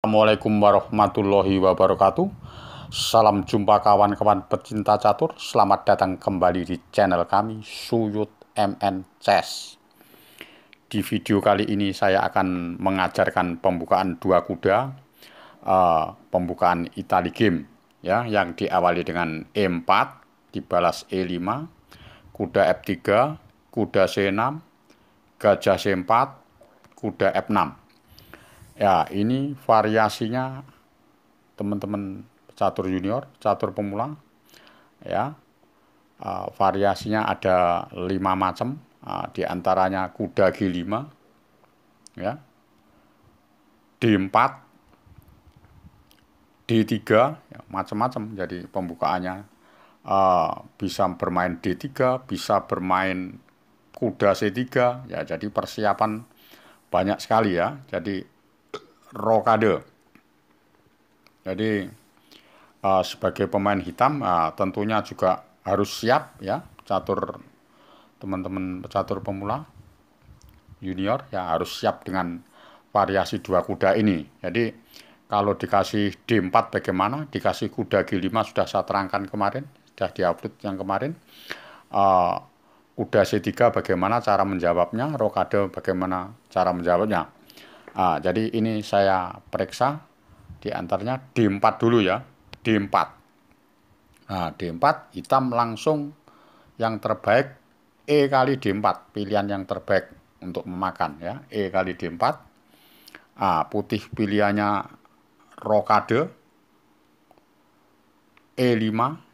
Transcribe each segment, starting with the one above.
Assalamualaikum warahmatullahi wabarakatuh. Salam jumpa kawan-kawan pecinta catur. Selamat datang kembali di channel kami Suyud MN Chess. Di video kali ini saya akan mengajarkan pembukaan dua kuda, pembukaan Italy game ya, yang diawali dengan E4 dibalas E5, kuda F3, kuda C6, gajah C4, kuda F6. Ya, ini variasinya teman-teman catur junior, catur pemula ya. Variasinya ada 5 macam, diantaranya kuda G5 ya, D4, D3 ya, macam-macam. Jadi pembukaannya bisa bermain D3, bisa bermain kuda C3 ya. Jadi persiapan banyak sekali ya. Jadi rokade. Jadi sebagai pemain hitam tentunya juga harus siap ya, catur teman-teman pecatur pemula junior ya, harus siap dengan variasi dua kuda ini. Jadi kalau dikasih D4 bagaimana, dikasih kuda G5 sudah saya terangkan kemarin, sudah diupload yang kemarin. Kuda C3 bagaimana cara menjawabnya, rokade bagaimana cara menjawabnya. Jadi ini saya periksa diantaranya D4 dulu ya, D4. D4 hitam langsung yang terbaik E kali D4, pilihan yang terbaik untuk memakan ya, E kali D4. Putih pilihannya rokade E5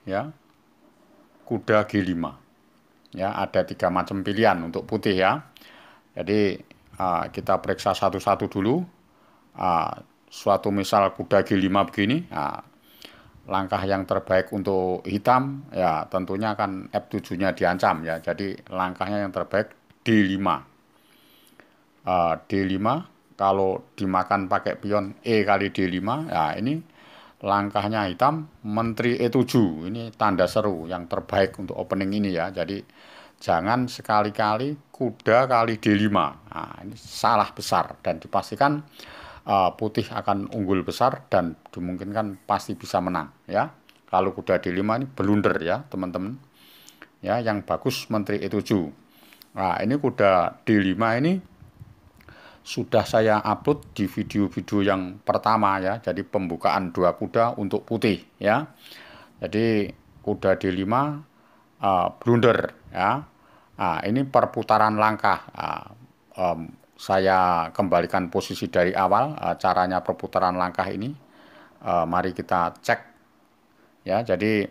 ya, kuda G5 ya. Ada 3 macam pilihan untuk putih ya. Jadi kita periksa satu-satu dulu. Suatu misal kuda G5 begini, langkah yang terbaik untuk hitam ya tentunya kan F7-nya diancam ya. Jadi langkahnya yang terbaik D5. D5 kalau dimakan pakai pion E kali D5 ya, ini langkahnya hitam menteri E7. Ini tanda seru yang terbaik untuk opening ini ya. Jadi jangan sekali-kali kuda kali D5. Ini salah besar dan dipastikan putih akan unggul besar dan dimungkinkan pasti bisa menang ya. Kalau kuda D5 ini blunder ya teman-teman ya, yang bagus menteri E7. Ini kuda D5 ini sudah saya upload di video-video yang pertama ya. Jadi pembukaan dua kuda untuk putih ya. Jadi kuda D5 blunder ya. Ini perputaran langkah. Saya kembalikan posisi dari awal, caranya perputaran langkah ini. Mari kita cek ya. Jadi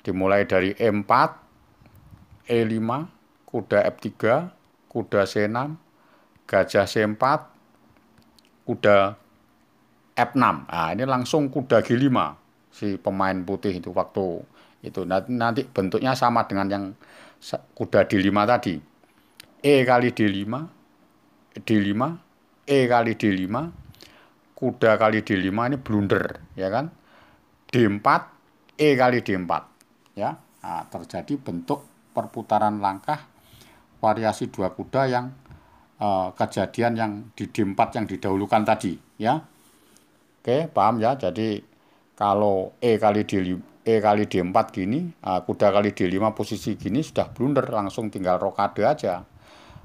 dimulai dari E4, E5, kuda F3, kuda C6, gajah C4, kuda F6. Ini langsung kuda G5 si pemain putih itu waktu itu. Nanti bentuknya sama dengan yang kuda D5 tadi. E kali D5, D5, E kali D5, kuda kali D5 ini blunder ya kan. D4, E kali D4 ya. Terjadi bentuk perputaran langkah variasi dua kuda yang kejadian yang di D4 yang didahulukan tadi ya. Oke, paham ya. Jadi kalau E kali D4 gini, kuda kali D5 posisi gini sudah blunder, langsung tinggal rokade aja.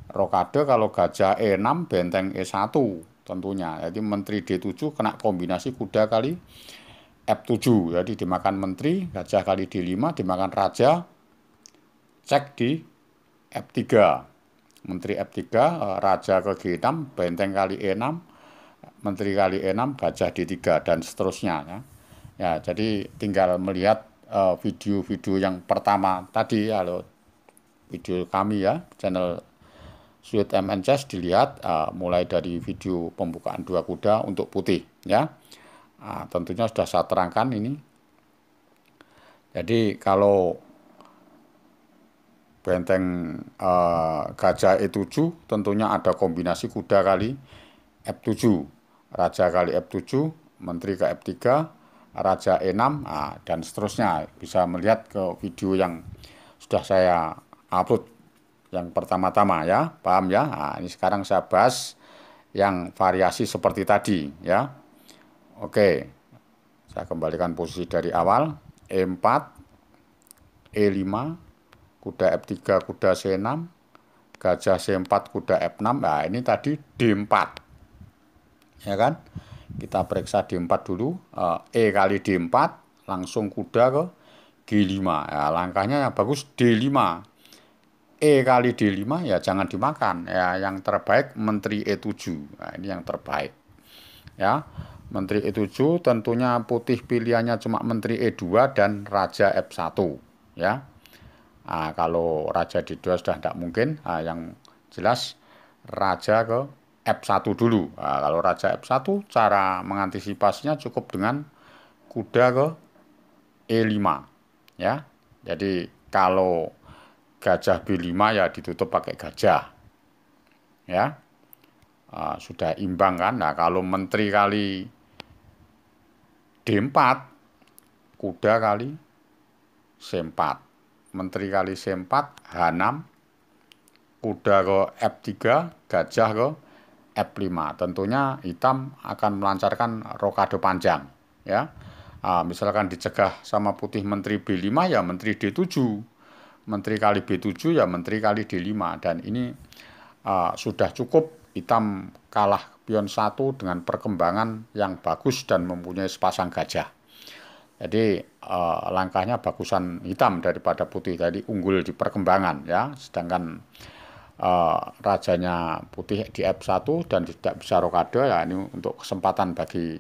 Rokade kalau gajah E6 benteng E1 tentunya. Jadi menteri D7 kena kombinasi kuda kali F7. Jadi dimakan menteri, gajah kali D5 dimakan raja, cek di F3. Menteri F3, raja ke G6, benteng kali E6, menteri kali E6, gajah D3 dan seterusnya ya. Ya, jadi tinggal melihat video-video yang pertama tadi ya, video kami ya, channel Suyud MN Chess, dilihat mulai dari video pembukaan dua kuda untuk putih ya. Tentunya sudah saya terangkan ini. Jadi kalau benteng gajah E7 tentunya ada kombinasi kuda kali F7, raja kali F7, menteri ke F3, raja E6 dan seterusnya. Bisa melihat ke video yang sudah saya upload yang pertama-tama ya, paham ya. Ini sekarang saya bahas yang variasi seperti tadi ya. Oke, saya kembalikan posisi dari awal. E4, E5, kuda F3, kuda C6, gajah C4, kuda F6. Nah, ini tadi D4. Ya kan? Kita periksa D4 dulu. E kali D4, langsung kuda ke G5. Ya, langkahnya yang bagus D5. E kali D5 ya jangan dimakan. Ya, yang terbaik menteri E7. Nah, ini yang terbaik. Ya. Menteri E7 tentunya putih pilihannya cuma menteri E2 dan raja F1. Ya. Nah, kalau raja D2 sudah tidak mungkin. Nah, yang jelas raja ke F1 dulu. Nah, kalau raja F1 cara mengantisipasinya cukup dengan kuda ke E5. Ya. Jadi kalau gajah B5 ya ditutup pakai gajah. Ya. Sudah imbang kan. Nah, kalau menteri kali D4, kuda kali C4. Menteri kali C4, H6, kuda ke F3, gajah ke F5. Tentunya hitam akan melancarkan rokade panjang. Ya, misalkan dicegah sama putih menteri B5 ya menteri D7. Menteri kali B7 ya menteri kali D5. Dan ini sudah cukup hitam kalah pion 1 dengan perkembangan yang bagus dan mempunyai sepasang gajah. Jadi langkahnya bagusan hitam daripada putih, tadi unggul di perkembangan ya. Sedangkan rajanya putih di F1 dan tidak bisa rokade ya, ini untuk kesempatan bagi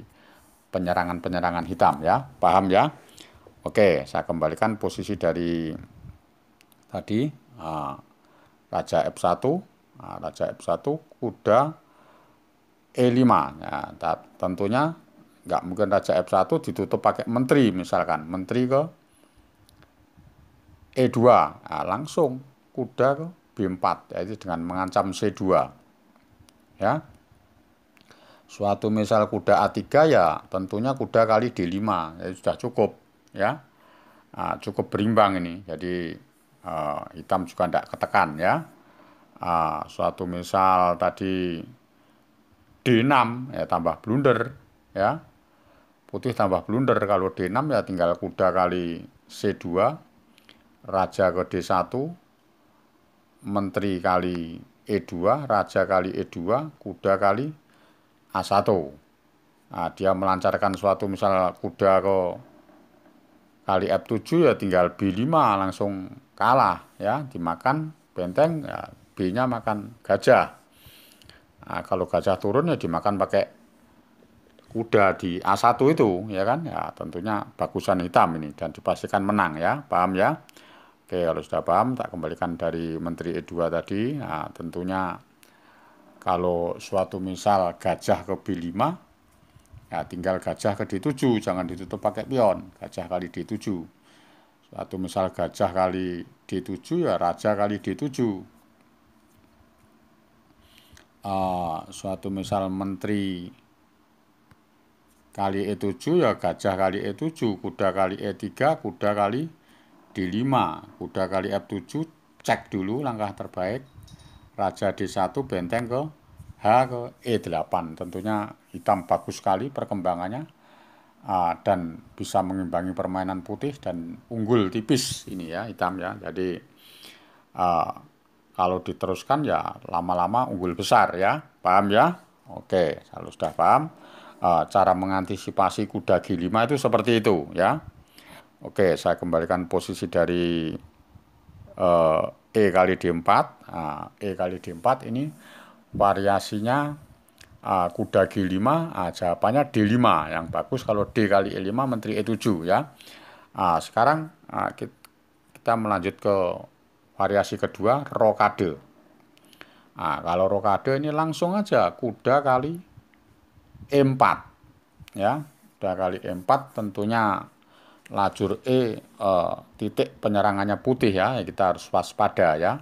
penyerangan-penyerangan hitam ya. Paham ya? Oke, saya kembalikan posisi dari tadi raja F1, raja F1 kuda E5 ya, tentunya nggak mungkin raja F1 ditutup pakai menteri, misalkan menteri ke E2, nah, langsung kuda ke B4, yaitu dengan mengancam C2 ya. Suatu misal kuda A3 ya tentunya kuda kali D5 ya sudah cukup ya. Nah, cukup berimbang ini, jadi hitam juga tidak ketekan ya. Suatu misal tadi D6 ya tambah blunder ya. Putih tambah blunder, kalau D6 ya tinggal kuda kali C2, raja ke D1, menteri kali E2, raja kali E2, kuda kali A1. Nah, dia melancarkan suatu misal kuda ke kali F7 ya tinggal B5 langsung kalah ya, dimakan benteng ya, B-nya makan gajah. Nah, kalau gajah turun ya dimakan pakai kuda di A1 itu ya kan, ya tentunya bagusan hitam ini dan dipastikan menang ya. Paham ya? Oke, kalau sudah paham tak kembalikan dari menteri E2 tadi. Nah, tentunya kalau suatu misal gajah ke B5 ya tinggal gajah ke D7, jangan ditutup pakai pion, gajah kali D7. Suatu misal gajah kali D7 ya raja kali D7. Suatu misal menteri kali E7 ya gajah kali E7, kuda kali E3, kuda kali D5, kuda kali F7, cek dulu langkah terbaik, raja D1, benteng ke H ke E8. Tentunya hitam bagus sekali perkembangannya dan bisa mengimbangi permainan putih dan unggul tipis ini ya hitam ya. Jadi kalau diteruskan ya lama-lama unggul besar ya. Paham ya? Oke, kalau sudah paham cara mengantisipasi kuda G5 itu seperti itu ya. Oke, saya kembalikan posisi dari E kali D4. E kali D4 ini variasinya kuda G5, jawabannya D5 yang bagus. Kalau D kali E5 menteri E7 ya. Sekarang kita melanjut ke variasi kedua, rokade. Kalau rokade ini langsung aja kuda kali E4 ya. Kuda kali E4 tentunya lajur titik penyerangannya putih ya, kita harus waspada ya.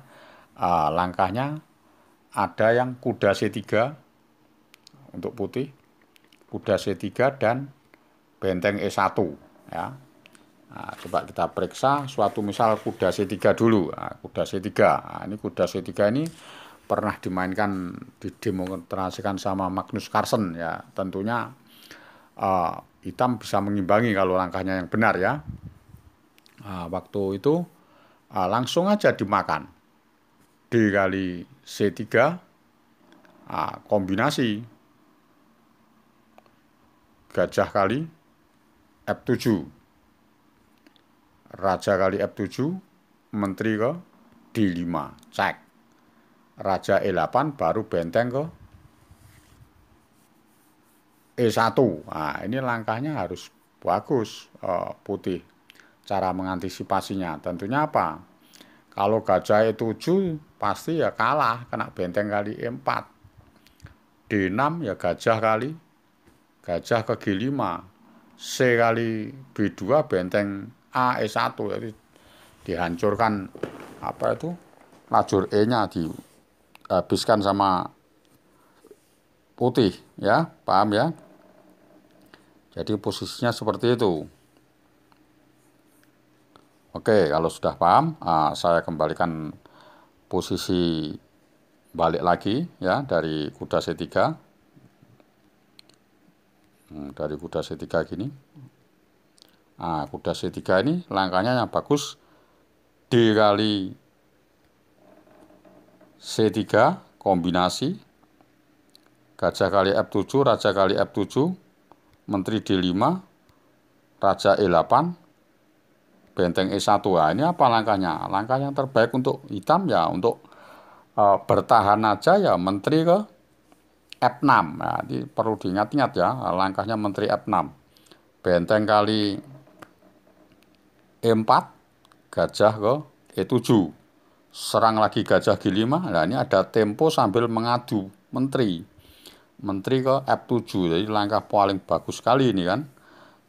Langkahnya ada yang kuda C3 untuk putih, kuda C3 dan benteng E1 ya. Coba kita periksa suatu misal kuda C3 dulu. Kuda C3. Ini kuda C3 ini pernah dimainkan, didemonstrasikan sama Magnus Carlsen ya. Tentunya hitam bisa mengimbangi kalau langkahnya yang benar ya. Waktu itu langsung aja dimakan. D kali C3 kombinasi gajah kali F7. Raja kali F7, menteri ke D5, cek. Raja E8 baru benteng ke E1. Nah, ini langkahnya harus bagus, putih. Cara mengantisipasinya tentunya apa? Kalau gajah E7 pasti ya kalah, kena benteng kali E4. D6 ya gajah ke G5. C kali B2 benteng A E1, jadi dihancurkan apa itu lajur E-nya, dihabiskan sama putih ya, paham ya? Jadi posisinya seperti itu. Oke, kalau sudah paham, saya kembalikan posisi balik lagi ya dari kuda C3. Dari kuda C3 gini. Kuda C3 ini langkahnya yang bagus D kali C3 kombinasi gajah kali F7, raja kali F7, menteri D5, raja E8, benteng E1. Ini apa langkahnya? Langkah yang terbaik untuk hitam ya untuk bertahan aja ya menteri ke F6. Nah, ini perlu diingat-ingat ya, langkahnya menteri F6. Benteng kali E4, gajah ke E7. Serang lagi gajah G5. Nah, ini ada tempo sambil mengadu menteri. Menteri ke F7. Jadi langkah paling bagus sekali ini kan.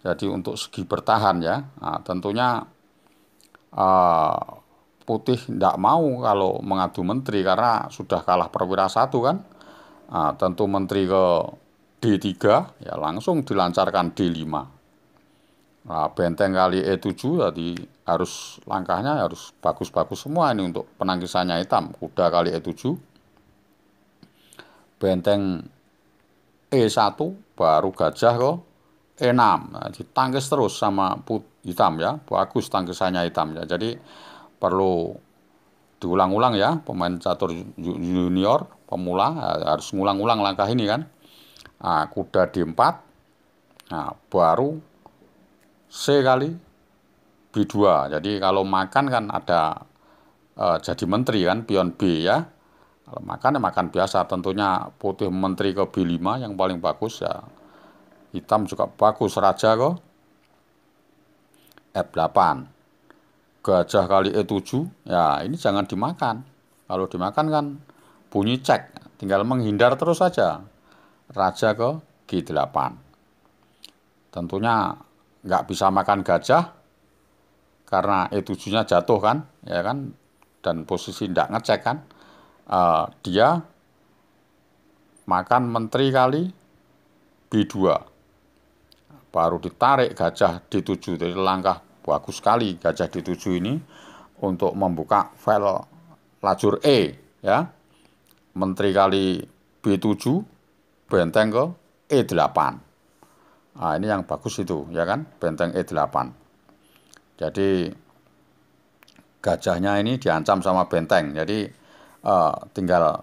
Jadi untuk segi bertahan ya. Nah, tentunya putih tidak mau kalau mengadu menteri karena sudah kalah perwira 1 kan. Tentu menteri ke D3 ya langsung dilancarkan D5. Benteng kali E7 tadi harus langkahnya harus bagus-bagus semua ini untuk penangkisannya hitam. Kuda kali E7, benteng E1 baru gajah ke E6. Nah, ditangkis terus sama hitam ya, bagus tangkisannya hitam ya. Jadi perlu diulang-ulang ya, pemain catur junior pemula harus ngulang-ulang langkah ini kan. Kuda D4, baru C kali B2. Jadi kalau makan kan ada jadi menteri kan, pion B ya. Kalau makan ya makan biasa, tentunya putih menteri ke B5 yang paling bagus ya. Hitam juga bagus, raja ke F8. Gajah kali E7, ya ini jangan dimakan. Kalau dimakan kan bunyi cek, tinggal menghindar terus saja. Raja ke G8. Tentunya nggak bisa makan gajah karena E7-nya jatuh kan, ya kan, dan posisi tidak ngecek kan. Dia makan menteri kali B2, baru ditarik gajah D7. Jadi langkah bagus sekali gajah D7 ini untuk membuka file lajur E ya. Menteri kali B7, benteng ke E8. Ini yang bagus itu ya kan, benteng E8. Jadi gajahnya ini diancam sama benteng. Jadi tinggal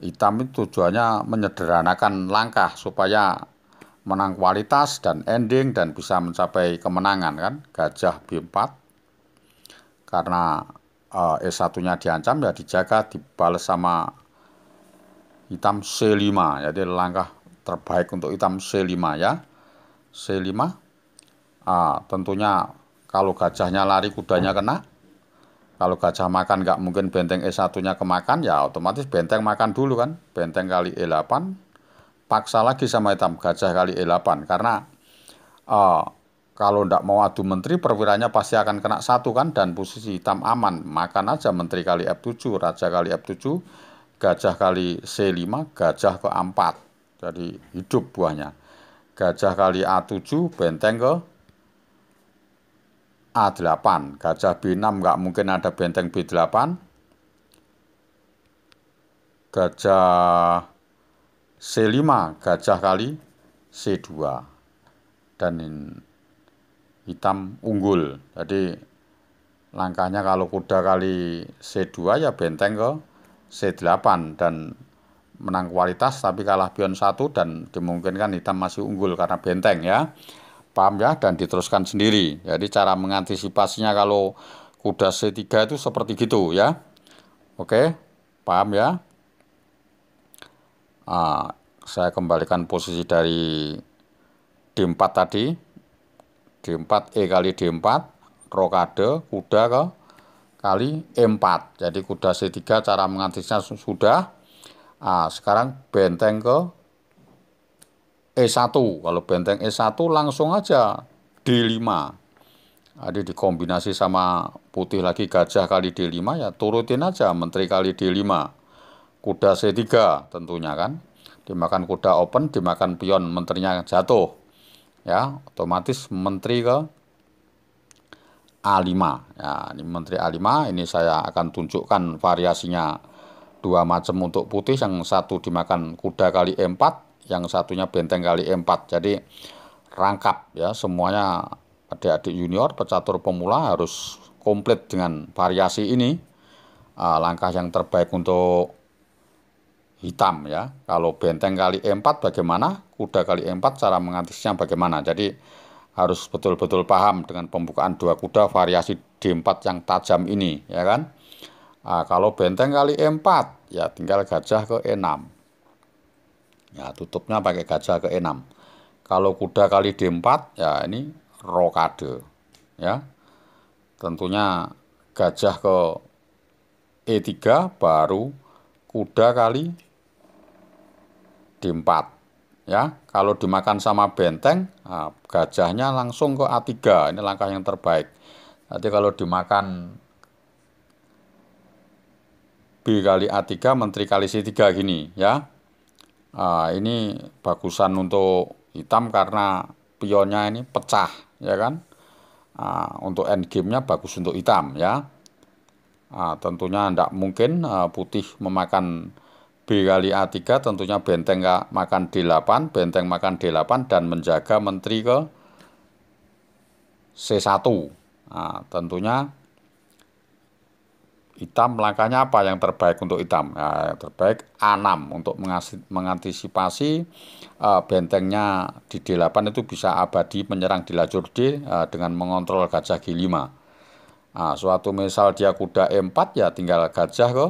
hitam itu tujuannya menyederhanakan langkah supaya menang kualitas dan ending dan bisa mencapai kemenangan kan. Gajah B4 karena E1-nya diancam ya dijaga, dibalas sama hitam C5. Jadi langkah terbaik untuk hitam C5 ya. C5 tentunya kalau gajahnya lari kudanya kena. Kalau gajah makan nggak mungkin benteng E1-nya kemakan, ya otomatis benteng makan dulu kan. Benteng kali E8, paksa lagi sama hitam, gajah kali E8. Karena kalau nggak mau adu menteri, perwiranya pasti akan kena 1 kan, dan posisi hitam aman. Makan aja menteri kali F7, raja kali F7, gajah kali C5, gajah ke A4. Jadi hidup buahnya. Gajah kali A7, benteng ke A8, gajah B6 nggak mungkin ada benteng B8, gajah C5, gajah kali C2. dan hitam unggul. Jadi langkahnya kalau kuda kali C2 ya benteng ke C8 dan menang kualitas tapi kalah pion 1 dan dimungkinkan hitam masih unggul karena benteng ya. Paham ya, dan diteruskan sendiri. Jadi cara mengantisipasinya kalau kuda C3 itu seperti gitu ya. Oke, paham ya? Saya kembalikan posisi dari D4 tadi. D4 E kali D4, rokade, kuda ke kali E4. Jadi kuda C3 cara mengantisipasinya sudah. Sekarang benteng ke E1. Kalau benteng E1 langsung aja D5. Jadi dikombinasi sama putih lagi gajah kali D5 ya turutin aja menteri kali D5. Kuda C3 tentunya kan. Dimakan kuda open, dimakan pion menterinya jatuh. Ya, otomatis menteri ke A5. Ya, ini menteri A5 ini saya akan tunjukkan variasinya dua macam untuk putih, yang satu dimakan kuda kali E4, yang satunya benteng kali E4. Jadi rangkap ya semuanya adik-adik junior pecatur pemula harus komplit dengan variasi ini. Langkah yang terbaik untuk hitam ya. Kalau benteng kali E4 bagaimana, kuda kali E4 cara mengantisipasinya bagaimana. Jadi harus betul-betul paham dengan pembukaan dua kuda variasi D4 yang tajam ini ya kan. Kalau benteng kali E4 ya tinggal gajah ke E6. Ya tutupnya pakai gajah ke E6. Kalau kuda kali D4 ya ini rokade ya. Tentunya gajah ke E3 baru kuda kali D4 ya. Kalau dimakan sama benteng, gajahnya langsung ke A3. Ini langkah yang terbaik. Nanti kalau dimakan B kali A3, menteri kali C3 gini ya. Ini bagusan untuk hitam karena pionnya ini pecah ya kan. Untuk endgame-nya bagus untuk hitam ya. Tentunya tidak mungkin putih memakan B kali A3, tentunya benteng makan D8, benteng makan D8 dan menjaga menteri ke C1. Tentunya hitam langkahnya apa yang terbaik untuk hitam? Yang terbaik A6 untuk mengantisipasi bentengnya di D8 itu bisa abadi menyerang di lajur D dengan mengontrol gajah G5. Suatu misal dia kuda E4 ya tinggal gajah ke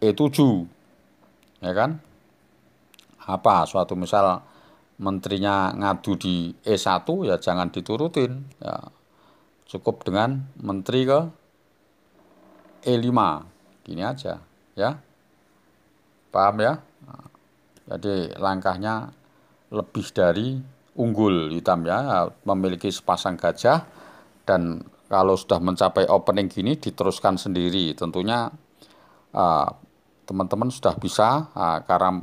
E7 ya kan. Suatu misal menterinya ngadu di E1 ya jangan diturutin ya, cukup dengan menteri ke E5 gini aja ya, paham ya. Jadi langkahnya lebih dari unggul hitam ya, memiliki sepasang gajah, dan kalau sudah mencapai opening gini diteruskan sendiri. Tentunya teman-teman sudah bisa karena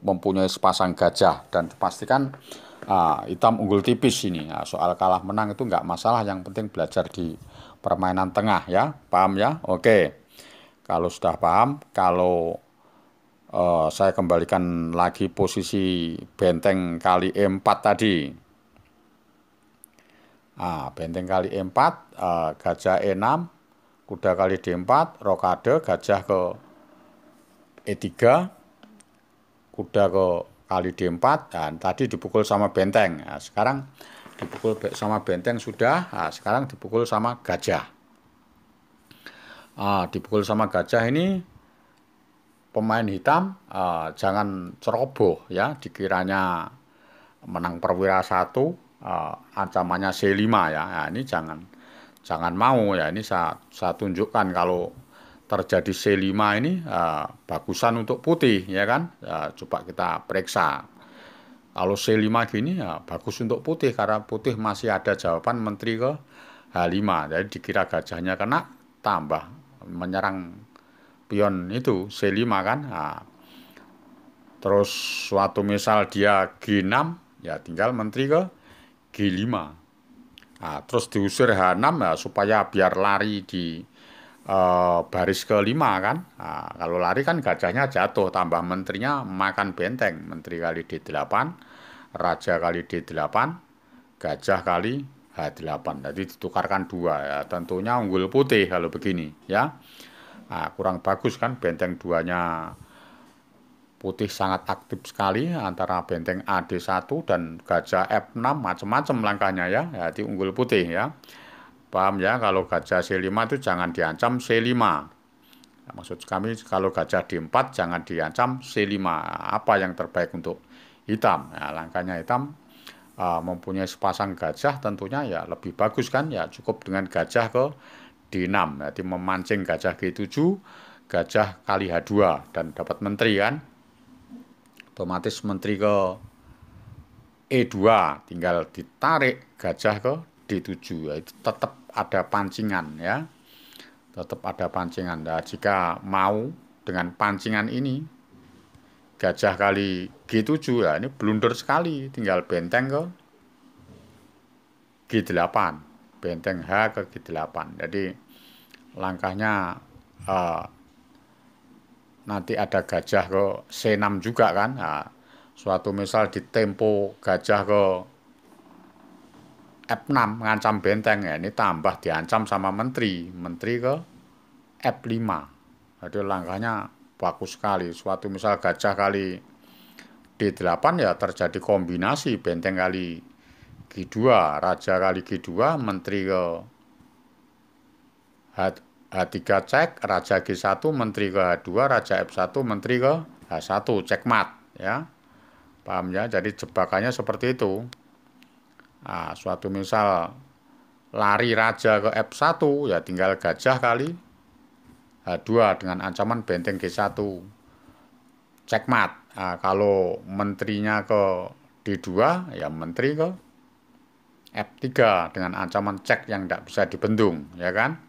mempunyai sepasang gajah dan dipastikan hitam unggul tipis ini. Soal kalah menang itu nggak masalah, yang penting belajar di permainan tengah ya, paham ya? Oke, kalau sudah paham, kalau saya kembalikan lagi posisi benteng kali E4 tadi. Benteng kali E4, gajah E6, kuda kali D4, rokade, gajah ke E3, kuda ke kali D4, dan tadi dipukul sama benteng. Sekarang dipukul sama benteng sudah, sekarang dipukul sama gajah. Dipukul sama gajah ini pemain hitam jangan ceroboh ya, dikiranya menang perwira 1, ancamannya C5 ya. Ini jangan mau ya. Ini saya tunjukkan kalau terjadi C5 ini bagusan untuk putih ya kan. Coba kita periksa. Kalau C5 gini ya bagus untuk putih karena putih masih ada jawaban menteri ke H5. Jadi dikira gajahnya kena, tambah menyerang pion itu C5 kan. Terus suatu misal dia G6 ya tinggal menteri ke G5. Terus diusir H6 ya supaya biar lari di baris kelima kan. Kalau lari kan gajahnya jatuh, tambah menterinya makan benteng. Menteri kali D8, raja kali D8, gajah kali H8. Jadi ditukarkan 2 ya. Tentunya unggul putih kalau begini ya. Nah, kurang bagus kan benteng 2-nya putih sangat aktif sekali antara benteng AD1 dan gajah F6 macam-macam langkahnya ya. Jadi unggul putih ya. Paham ya, kalau gajah C5 itu jangan diancam C5. Nah, maksud kami kalau gajah D4 jangan diancam C5. Apa yang terbaik untuk hitam? Nah, langkahnya hitam mempunyai sepasang gajah tentunya ya lebih bagus kan ya, cukup dengan gajah ke D6. Jadi memancing gajah G7, gajah kali H2 dan dapat menteri kan. Otomatis menteri ke E2 tinggal ditarik gajah ke D7 ya, itu tetap ada pancingan ya, tetap ada pancingan. Nah, jika mau dengan pancingan ini gajah kali G7 ya, ini blunder sekali, tinggal benteng ke G8, benteng H ke G8. Jadi langkahnya nanti ada gajah ke C6 juga kan. Nah, suatu misal di tempo gajah ke F6 ngancam benteng ya, ini tambah diancam sama menteri ke F5. Jadi langkahnya bagus sekali. Suatu misal gajah kali D8 ya terjadi kombinasi benteng kali G2, raja kali G2, menteri ke H3 cek, raja G1, menteri ke H2, raja F1, menteri ke H1, cekmat ya. Paham ya? Jadi jebakannya seperti itu. Nah, suatu misal lari raja ke F1 ya tinggal gajah kali H2 dengan ancaman benteng G1, cekmat. Nah, kalau menterinya ke D2 ya menteri ke F3 dengan ancaman cek yang tidak bisa dibendung ya kan.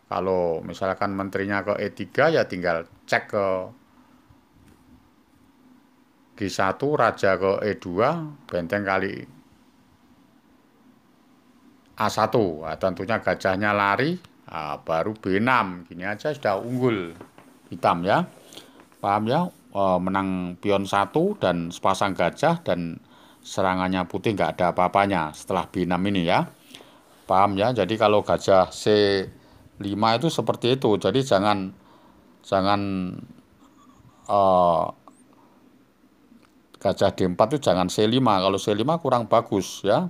Kalau misalkan menterinya ke E3 ya tinggal cek ke G1, raja ke E2, benteng kali A1. Nah, tentunya gajahnya lari, nah, baru B6. Gini aja sudah unggul hitam ya. Paham ya? Menang pion 1 dan sepasang gajah dan serangannya putih nggak ada apa-apanya setelah B6 ini ya. Paham ya? Jadi kalau gajah C5 itu seperti itu. Jadi jangan gajah D4 itu jangan C5. Kalau C5 kurang bagus ya.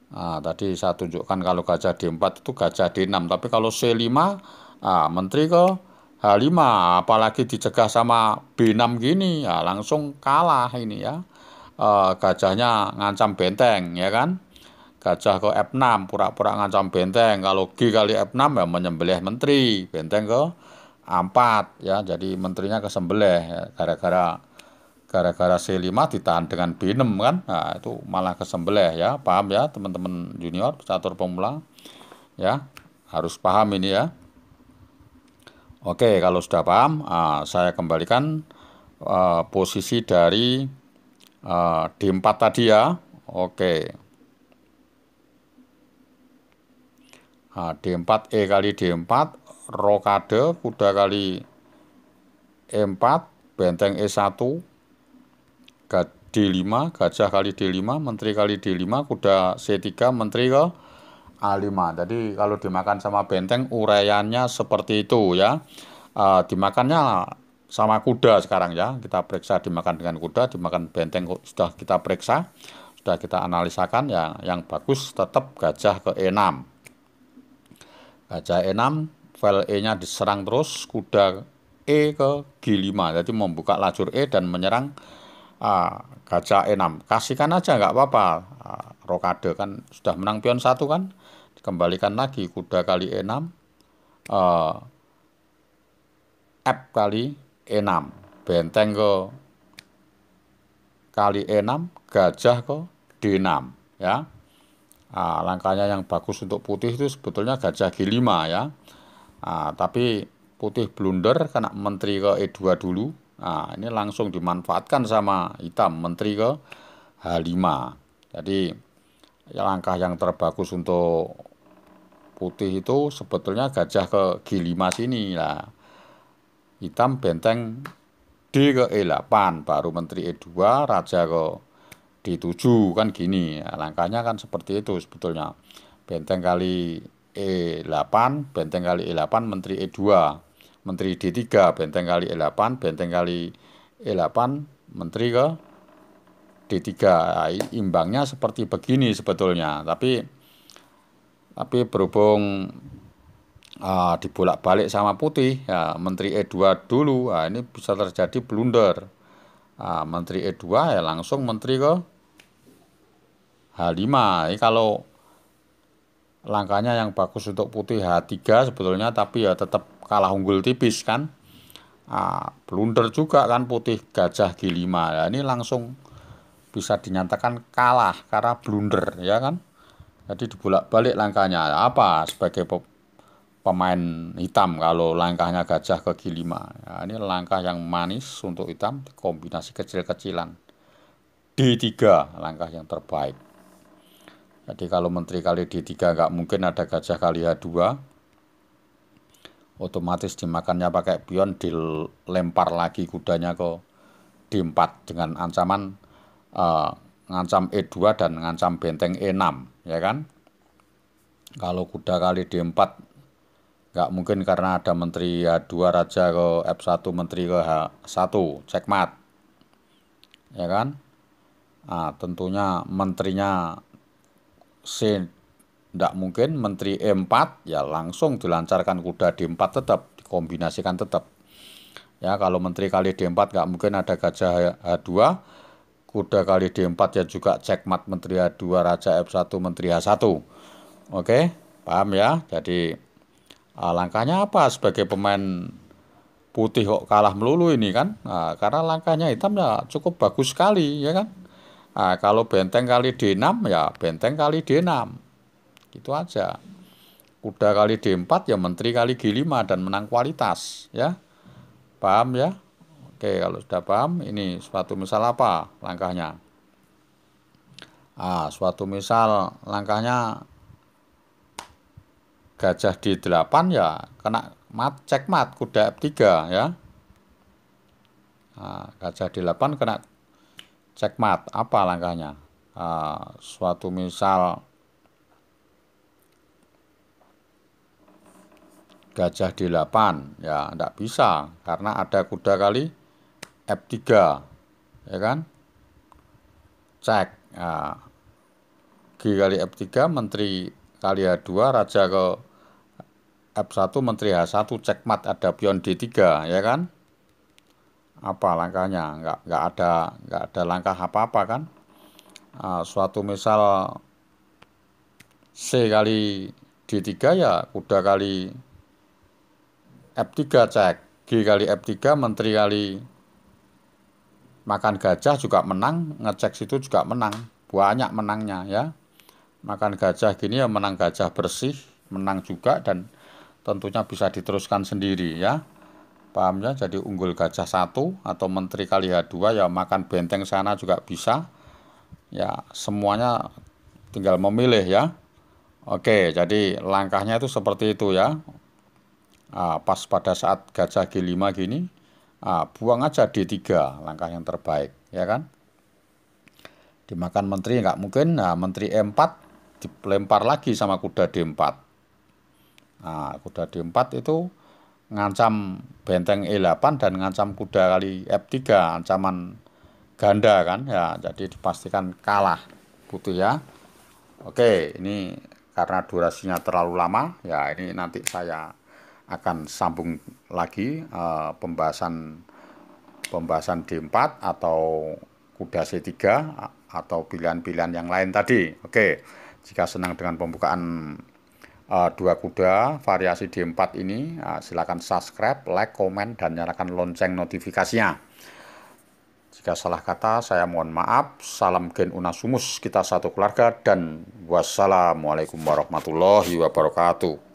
Nah, tadi saya tunjukkan kalau gajah D4 itu gajah D6. Tapi kalau C5, menteri ke H5. Apalagi dicegah sama B6 gini, ya langsung kalah ini ya. Gajahnya ngancam benteng ya kan. Gajah ke F6, pura-pura ngancam benteng. Kalau G kali F6 ya menyembelih menteri. Benteng ke A4 ya. Jadi menterinya kesembelih ya. Gara-gara C5 ditahan dengan B6 kan. Nah, itu malah kesembelih ya. Paham ya teman-teman junior, catur pemula. Ya, harus paham ini ya. Oke, kalau sudah paham, saya kembalikan posisi dari D4 tadi ya. Oke. D4, E kali D4, rokade, kuda kali E4, benteng E1, D5, gajah kali D5, menteri kali D5, kuda C3, menteri ke A5. Jadi kalau dimakan sama benteng uraiannya seperti itu ya. Dimakannya sama kuda sekarang ya. Kita periksa dimakan dengan kuda, dimakan benteng sudah kita periksa, sudah kita analisakan ya. Yang bagus tetap gajah ke E6. Gajah E6, file E-nya diserang terus, kuda E ke G5. Jadi membuka lajur E dan menyerang gajah E6. Kasihkan aja nggak apa-apa. Rokade kan sudah menang pion 1 kan. Dikembalikan lagi kuda kali E6. F kali E6. Benteng ke kali E6. Gajah ke D6 ya. Langkahnya yang bagus untuk putih itu sebetulnya gajah G5 ya. Tapi putih blunder kena menteri ke E2 dulu. Ini langsung dimanfaatkan sama hitam, menteri ke H5. Jadi ya, langkah yang terbagus untuk putih itu sebetulnya gajah ke G5 sini lah. Hitam benteng D ke E8, baru menteri E2, raja ke D7 kan gini. Ya, langkahnya kan seperti itu sebetulnya. Benteng kali E8, benteng kali E8, menteri E2, menteri D3, benteng kali E8, benteng kali E8, menteri ke D3. Nah, imbangnya seperti begini sebetulnya. Tapi berhubung dibolak-balik sama putih, ya menteri E2 dulu, nah, ini bisa terjadi blunder. Menteri E2 ya langsung menteri ke H5. Ini kalau langkahnya yang bagus untuk putih H3 sebetulnya, tapi ya tetap kalah unggul tipis kan. Blunder juga kan putih gajah G5. Nah, ini langsung bisa dinyatakan kalah karena blunder ya kan. Jadi dibolak-balik langkahnya. Apa sebagai pemain hitam kalau langkahnya gajah ke G5. Nah, ini langkah yang manis untuk hitam, kombinasi kecil-kecilan. D3 langkah yang terbaik. Jadi kalau menteri kali D3 nggak mungkin ada gajah kali H2. Otomatis dimakannya pakai pion, dilempar lagi kudanya ke D4 dengan ancaman ngancam E2 dan ngancam benteng E6 ya kan. Kalau kuda kali D4 nggak mungkin karena ada menteri H2 raja ke F1, menteri ke H1 checkmate ya kan. Tentunya menterinya C tidak mungkin, menteri E4 ya langsung dilancarkan kuda D4 tetap, dikombinasikan tetap. Ya kalau menteri kali D4 nggak mungkin ada gajah H2, kuda kali D4 ya juga checkmate menteri H2, raja F1, menteri H1. Oke, paham ya? Jadi langkahnya apa sebagai pemain putih kok kalah melulu ini kan? Karena langkahnya hitam ya cukup bagus sekali ya kan? Kalau benteng kali D6 ya benteng kali D6. Gitu aja. Kuda kali D4 ya menteri kali G5 dan menang kualitas ya. Paham ya? Oke, kalau sudah paham ini suatu misal apa langkahnya? Suatu misal langkahnya gajah D8 ya kena checkmate kuda F3 ya. Gajah D8 kena checkmate, apa langkahnya? Suatu misal gajah D8 ya enggak bisa karena ada kuda kali F3 ya kan, cek G kali F3, menteri kali H2, raja ke F1, menteri H1 checkmate, ada pion D3 ya kan. Apa langkahnya? Enggak ada langkah apa-apa kan. Suatu misal C kali D3 ya kuda kali F3 cek, G kali F3, menteri kali makan gajah juga menang, ngecek situ juga menang, banyak menangnya ya. Makan gajah gini ya menang gajah bersih, menang juga dan tentunya bisa diteruskan sendiri ya. Paham ya? Jadi unggul gajah 1 atau menteri kali H2 ya makan benteng sana juga bisa. Ya, semuanya tinggal memilih ya. Oke, jadi langkahnya itu seperti itu ya. Pas pada saat gajah G5 gini, buang aja D3, langkah yang terbaik ya kan. Dimakan menteri nggak mungkin, menteri E4 dilempar lagi sama kuda D4. Kuda D4 itu ngancam benteng E8 dan ngancam kuda kali F3, ancaman ganda kan ya, jadi dipastikan kalah putih ya. Oke, ini karena durasinya terlalu lama ya, ini nanti saya akan sambung lagi pembahasan D4 atau kuda C3 atau pilihan-pilihan yang lain tadi. Oke, jika senang dengan pembukaan dua kuda variasi D4 ini, silakan subscribe, like, komen, dan nyalakan lonceng notifikasinya. Jika salah kata, saya mohon maaf. Salam gen Unasumus, kita satu keluarga, dan wassalamualaikum warahmatullahi wabarakatuh.